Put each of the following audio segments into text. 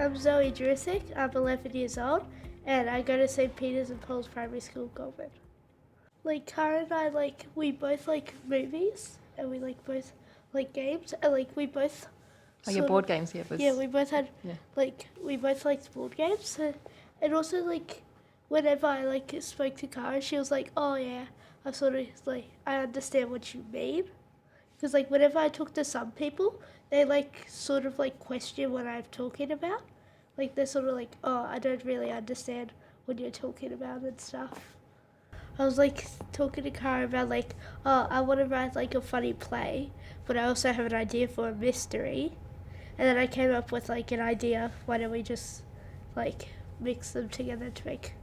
I'm Zoe Jurisic. I'm 11 years old, and I go to St. Peter's and Paul's Primary School, Goulburn. Like, Cara and I, we both like movies, and we both like games, and we both. Oh, your board games, yeah. Yeah, we both had, we both liked board games, and also, whenever I, spoke to Cara, she was like, oh, yeah, I sort of, I understand what you mean. Because, whenever I talk to some people, they, sort of, question what I'm talking about. They're sort of oh, I don't really understand what you're talking about and stuff. I was, talking to Cara about, oh, I want to write, a funny play, but I also have an idea for a mystery. And then I came up with, an idea. Why don't we just, mix them together to make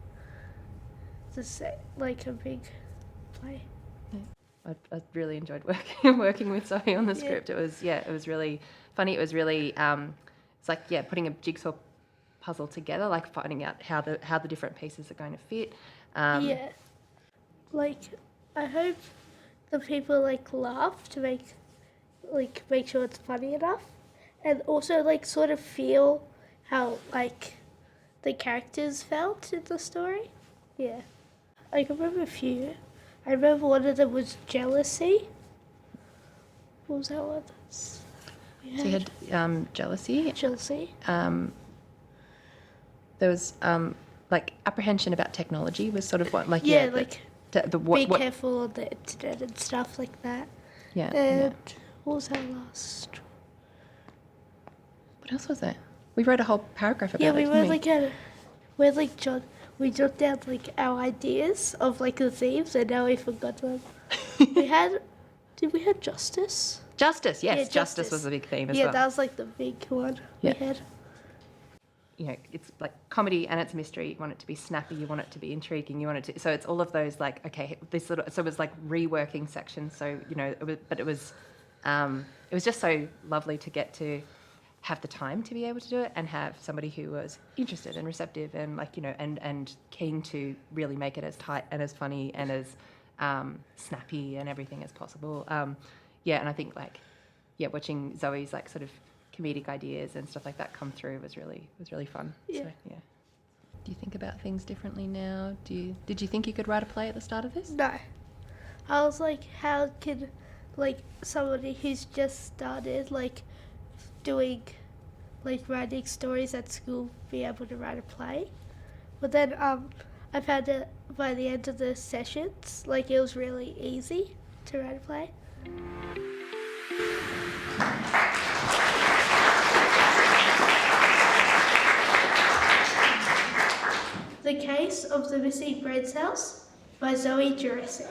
this, a big play. I really enjoyed working with Zoe on the script. It was really funny. It was really it's putting a jigsaw puzzle together, finding out how the different pieces are going to fit. I hope the people laugh to make sure it's funny enough, and also sort of feel how the characters felt in the story. Yeah, I can remember a few. I remember one of them was jealousy. What was that one? So you had jealousy. Jealousy. There was apprehension about technology was sort of what be careful on the internet and stuff like that. Yeah. And what was our last? What else was there? We wrote a whole paragraph about it. Yeah, we jot down our ideas of the themes, and now we forgot them. Did we have justice? Justice, yes, Yeah, justice was a big theme as well. Yeah, that was the big one we had. It's comedy and it's mystery. You want it to be snappy, you want it to be intriguing, you want it to. So it's all of those this sort of. So it was reworking sections. So it was just so lovely to get to have the time to be able to do it and have somebody who was interested and receptive and and keen to really make it as tight and as funny and as snappy and everything as possible. And I think watching Zoe's sort of comedic ideas and stuff like that come through was really fun. Yeah. So, yeah. Do you think about things differently now? Did you think you could write a play at the start of this? No. I was how can somebody who's just started doing writing stories at school be able to write a play? But then I found that by the end of the sessions it was really easy to write a play. The Case of the Missing Brain Cells by Zoe Jurisic.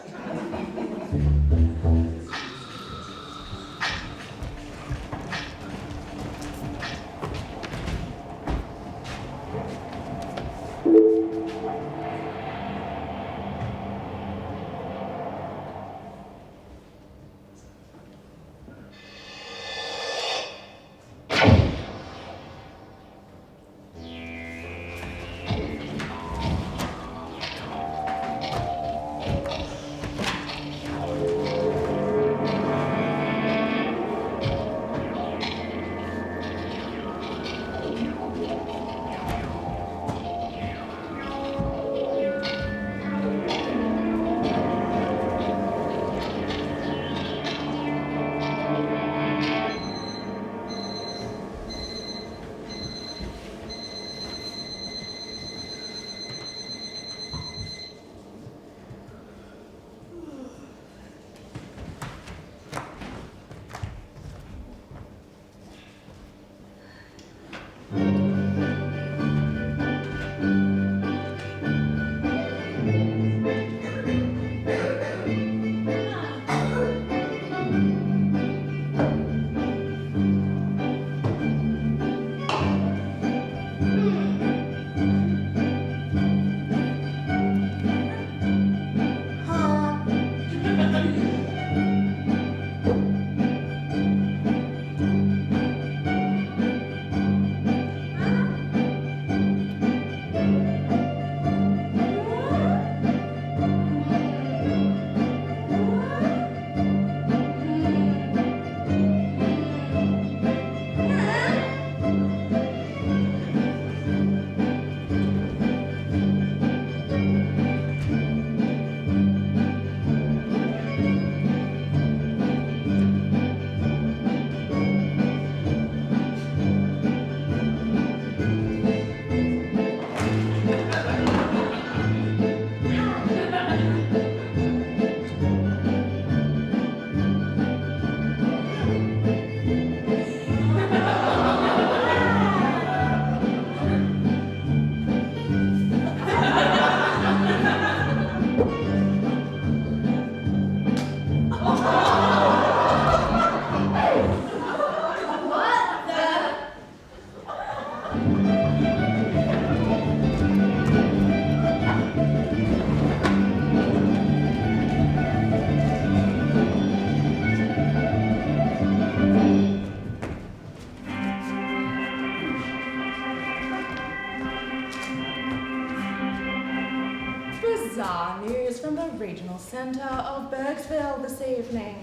Bizarre news from the regional centre of Bergsville this evening.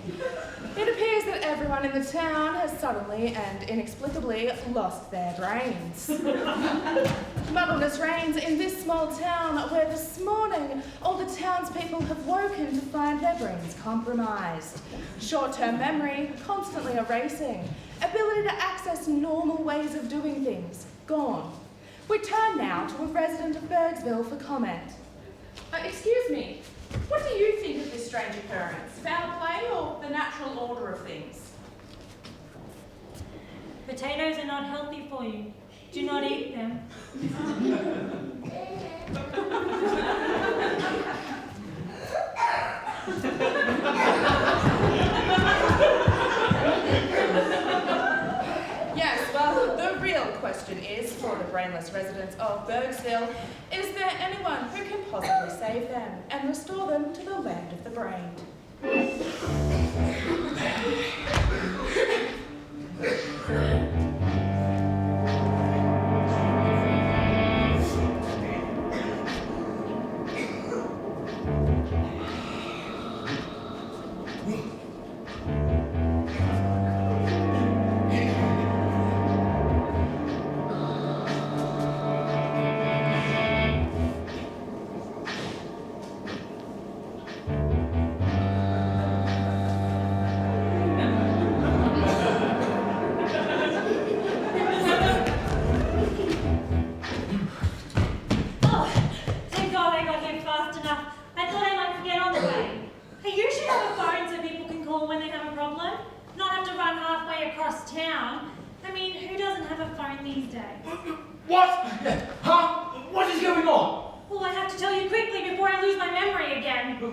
It appears that everyone in the town has suddenly and inexplicably lost their brains. Muddleness reigns in this small town where this morning all the townspeople have woken to find their brains compromised. Short-term memory constantly erasing. Ability to access normal ways of doing things gone. We turn now to a resident of Bergsville for comment. Excuse me, what do you think of this strange occurrence? Foul play or the natural order of things? Potatoes are not healthy for you. Do not eat them. Yes, well, the real question is, for the brainless residents of Bergsville, is there anyone who can possibly save them and restore them to the land of the brained?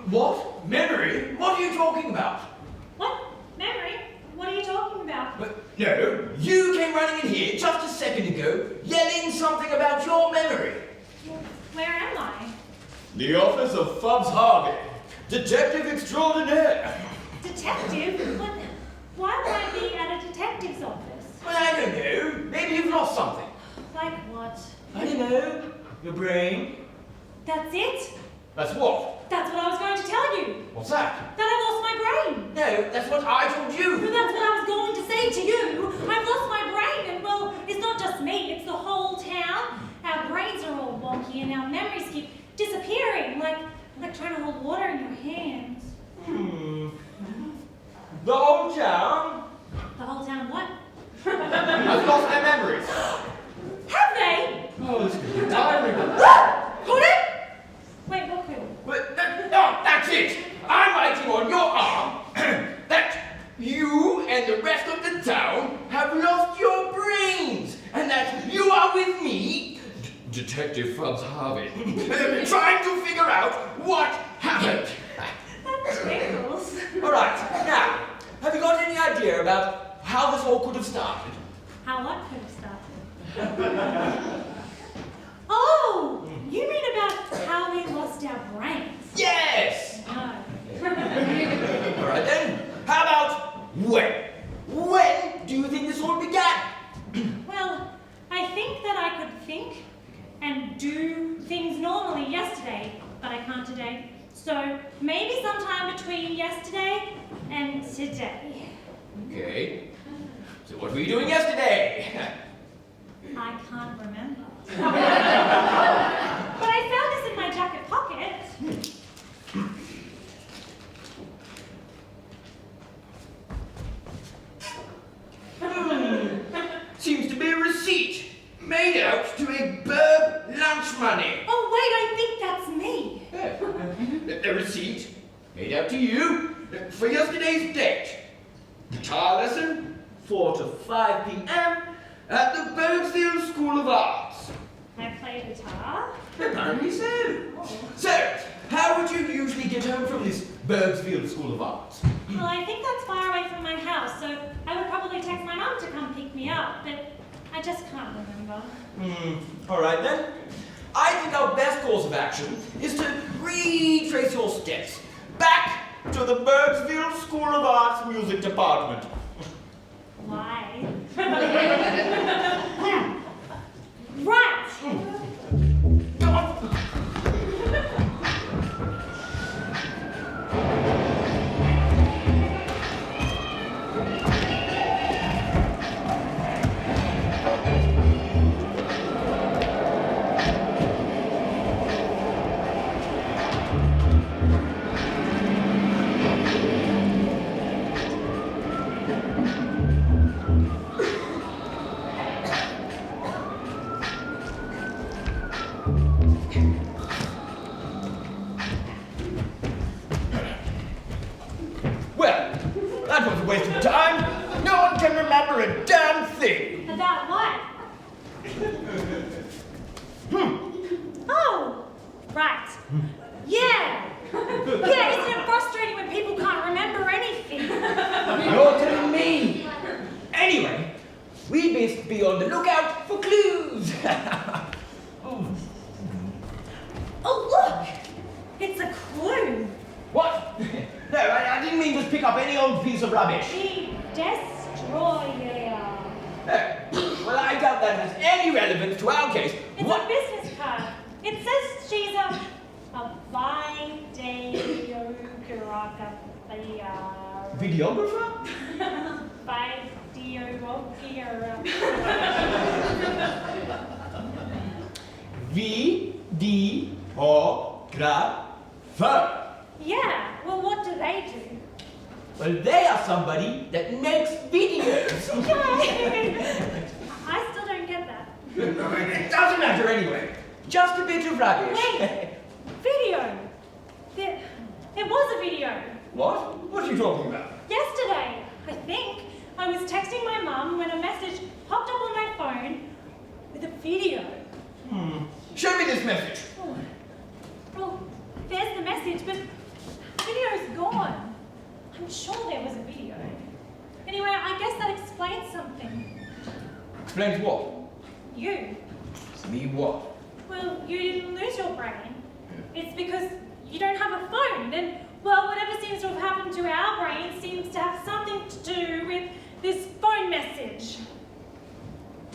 What? Memory? What are you talking about? What? Memory? What are you talking about? No, you came running in here just a second ago, yelling something about your memory. Where am I? The office of Fubbs Harvey, detective extraordinaire. Detective? Why would I be at a detective's office? Well, I don't know. Maybe you've lost something. Like what? I don't know. Your brain. That's it? That's what? That's what I was going to tell you. What's that? That I've lost my brain. No, that's what I told you. But that's what I was going to say to you. I've lost my brain, and well, it's not just me, it's the whole town. Our brains are all wonky, and our memories keep disappearing, like trying to hold water in your hands. The whole town? The whole town what? I've lost their memories. Have they? Oh, this could be tiring. Hold it! Wait, what could? No, that's it. I'm writing on your arm that you and the rest of the town have lost your brains, and that you are with me, Detective Fubbs Harvey, trying to figure out what happened. That tickles. All right, now, have you got any idea about how this all could have started? How what could have started? Oh! You mean about how we lost our brains? Yes! No. All right then, how about when? When do you think this all began? Well, I think that I could think and do things normally yesterday, but I can't today. So maybe sometime between yesterday and today. Okay. So what were you doing yesterday? I can't remember. But I found this in my jacket pocket. Seems to be a receipt made out to a burb lunch money. Oh wait, I think that's me. Yeah. A receipt made out to you for yesterday's date. Guitar lesson, 4 to 5 p.m. at the Bergsville School of Arts. I play guitar. Apparently so. Oh. So, how would you usually get home from this Bergsville School of Arts? Well, I think that's far away from my house, so I would probably text my mum to come pick me up, but I just can't remember. All right then. I think our best course of action is to retrace your steps back to the Bergsville School of Arts Music Department. Why? Right! Yeah! Yeah, isn't it frustrating when people can't remember anything? You're telling me. Anyway, we must be on the lookout for clues. Oh, look! It's a clue. What? No, I didn't mean just pick up any old piece of rubbish. The Destroyer. Well, I doubt that has any relevance to our case. It's What? a business card. It says she's a Videographer? Videographer. Yeah, well, what do they do? Well, they are somebody that makes videos. I still don't get that. It doesn't matter anyway. Just a bit of rubbish. Wait, video. There was a video. What? What are you talking about? Yesterday, I think. I was texting my mum when a message popped up on my phone with a video. Show me this message. Oh, well, there's the message, but the video's gone. I'm sure there was a video. Anyway, I guess that explains something. Explains what? You. Me what? Well, you didn't lose your brain. It's because you don't have a phone. And, well, whatever seems to have happened to our brain seems to have something to do with this phone message.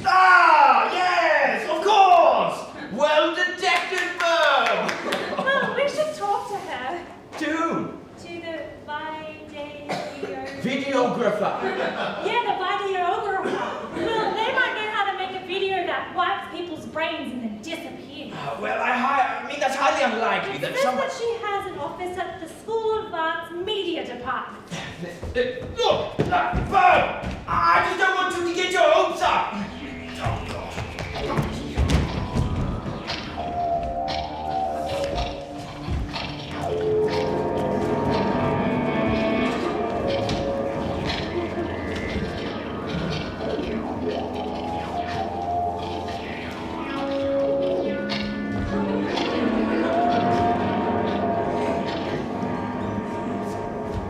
Ah, yes, of course! Well detected, Bob! Well, we should talk to her. To whom? To the Videographer. Yeah, the videographer. Well, they might know how to make a video that wipes people's brains and then disappears. Well, I mean, that's highly unlikely It that says someone... that she has an office at the School of Arts Media Department. Look, Bob! I just don't want you to get your hopes up!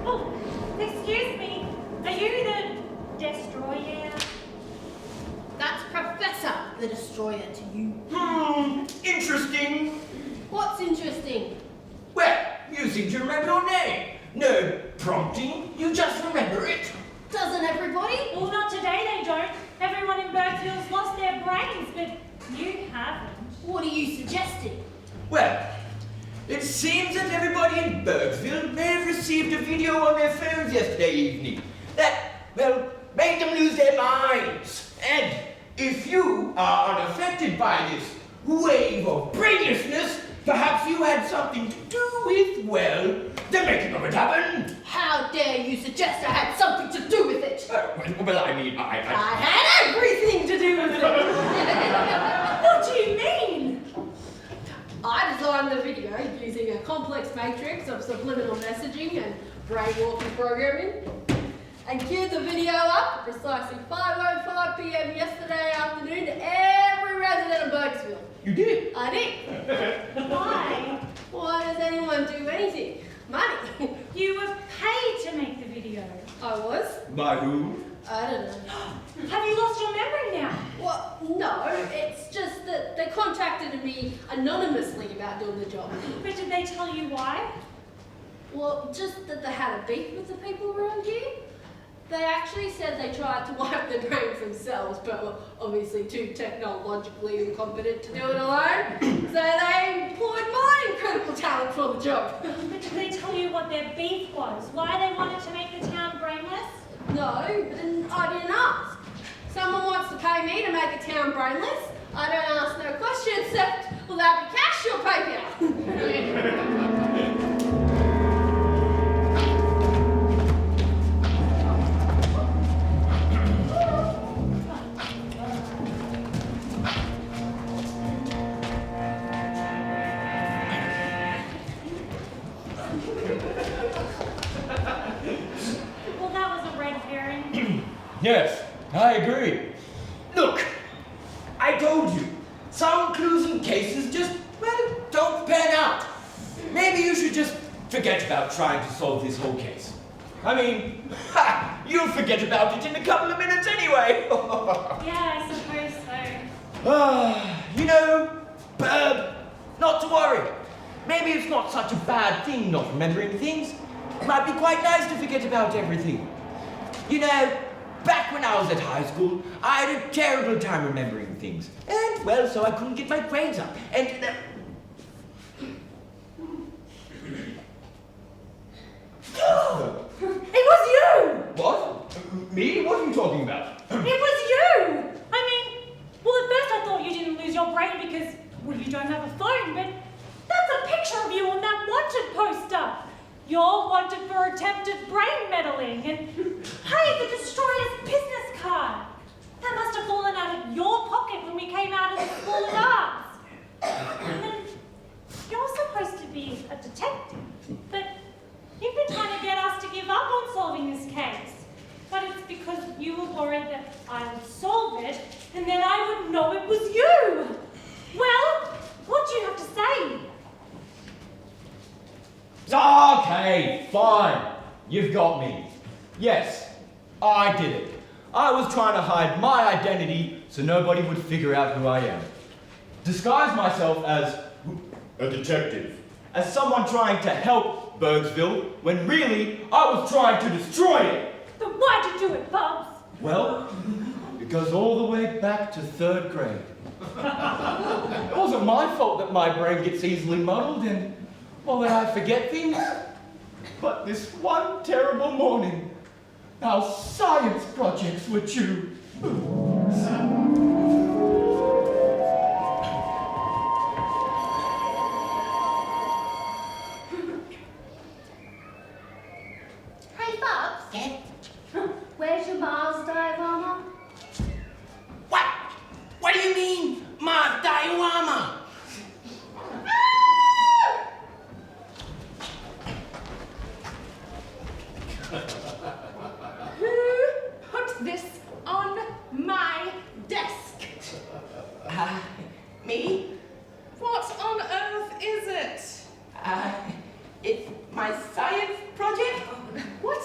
Oh, excuse me. Are you the Destroyer? That's Professor the Destroyer to you. Interesting. What's interesting? Well, you seem to remember your name. No prompting, you just remember it. Doesn't everybody? Well, not today they don't. Everyone in Berksville's lost their brains, but you haven't. What are you suggesting? Well, it seems that everybody in Berksville may have received a video on their phones yesterday evening that, well, made them lose their minds. And if you are unaffected by this wave of brainlessness, perhaps you had something to do with, well, the making of it happen. How dare you suggest I had something to do with it? Well, I mean, I had everything to do with it. What do you mean? I designed the video using a complex matrix of subliminal messaging and brainwalking programming, and queued the video up at precisely 5:05 p.m. yesterday afternoon to every resident of Berksville. You did? I did. Why? Why does anyone do anything? Money. You were paid to make the video. I was? By who? I don't know. Have you lost your memory now? Well, no, it's just that they contacted me anonymously about doing the job. But did they tell you why? Well, just that they had a beef with the people around here. They actually said they tried to wipe their brains themselves, but were obviously too technologically incompetent to do it alone. So they employed my incredible talent for the job. But did they tell you what their beef was? Why they wanted to make the town brainless? No, and I didn't ask. Someone wants to pay me to make a town brainless. I don't ask no questions except, will that be cash or PayPal? Well, that was a red herring. Yes, I agree. Look, I told you, some clues and cases just, well, don't pan out. Maybe maybe you should just forget about trying to solve this whole case. I mean, you'll forget about it in a couple of minutes anyway. Yeah, I suppose so. You know, not to worry. Maybe it's not such a bad thing not remembering things. It might be quite nice to forget about everything. You know, back when I was at high school, I had a terrible time remembering things. And, well, so I couldn't get my grades up. And, It was you! What? Me? What are you talking about? It was you! I mean, well, at first I thought you didn't lose your brain because, well, you don't have a phone, but that's a picture of you on that wanted poster. You're wanted for attempted brain meddling, and hey, the Destroyer's business card. That must have fallen out of your pocket when we came out of the School of Arts. And then you're supposed to be a detective, but you've been trying to get us to give up on solving this case. But it's because you were worried that I would solve it, and then I would know it was you. Well, what do you have to say? Okay, fine. You've got me. Yes, I did it. I was trying to hide my identity so nobody would figure out who I am. Disguise myself as a detective. As someone trying to help Bergsville, when really I was trying to destroy it. Then why'd you do it, Bubs? Well, it goes all the way back to 3rd grade. It wasn't my fault that my brain gets easily muddled and, well, that I forget things. But this one terrible morning, our science projects were due. Hey, Bubs. Yeah? Where's your Mars diorama? What? What do you mean, my diorama? Who put this on my desk? Me? What on earth is it? It's my science project. What?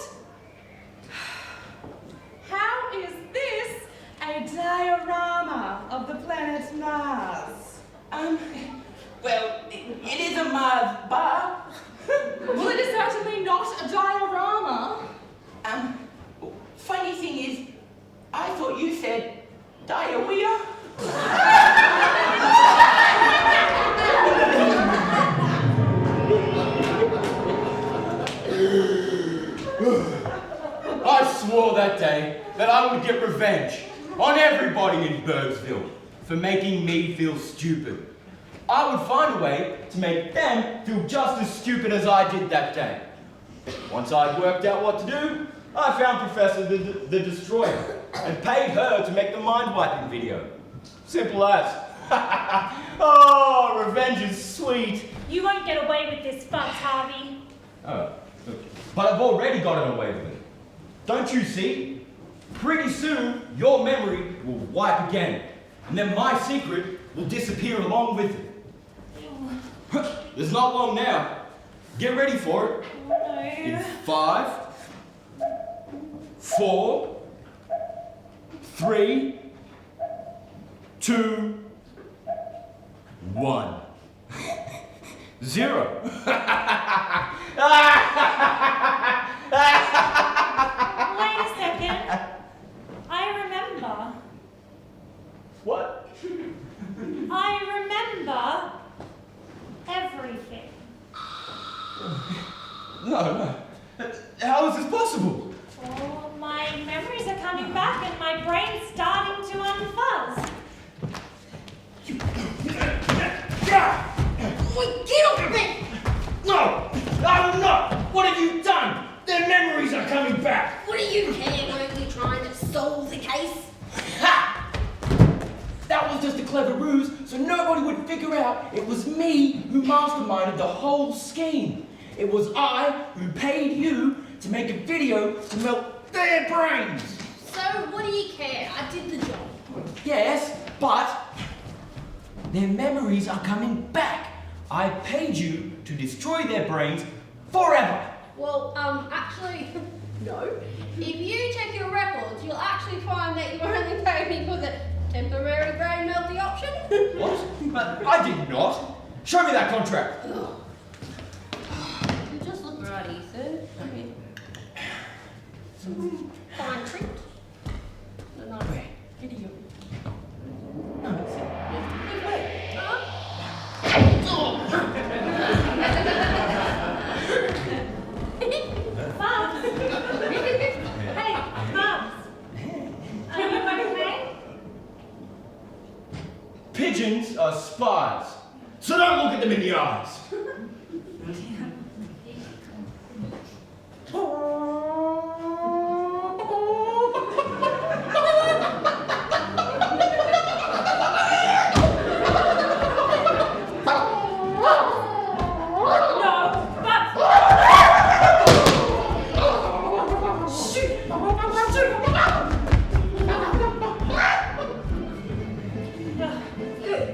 How is this a diorama of the planet Mars? Well, it is a Mars bar. Well, it is certainly not a diorama. Funny thing is, I thought you said diarrhea. I swore that day that I would get revenge on everybody in Bergsville for making me feel stupid. I would find a way to make them feel just as stupid as I did that day. Once I'd worked out what to do, I found Professor the Destroyer and paid her to make the mind-wiping video. Simple as. Oh, revenge is sweet. You won't get away with this, Bubs, Harvey. Oh, but I've already gotten away with it. Don't you see? Pretty soon, your memory will wipe again, and then my secret will disappear along with it. There's not long now. Get ready for it. No. In 5, 4, 3, 2, 1. 0. Wait a second. I remember. What? I remember everything. No. How is this possible? Oh, my memories are coming back and my brain's starting to unfuzz. Wait, get off me! No! I will not! What have you done? Their memories are coming back! What do you care? Weren't we trying to solve the case? Ha! That was just a clever ruse, so nobody would figure out it was me who masterminded the whole scheme. It was I who paid you to make a video to melt their brains. So, what do you care? I did the job. Yes, but their memories are coming back. I paid you to destroy their brains forever. Well, actually, no. If you check your records, you'll actually find that you only paid me for the temporary brain melting option. What? But I did not. Show me that contract. You just look right, Ethan. Some fine print. No, Where? idiot. No, it's where? Bubs! Hey, Bubs! Are you okay? Pigeons are spies, so don't look at them in the eyes.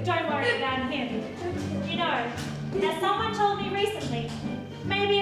Don't worry about him. You know, as someone told me recently, maybe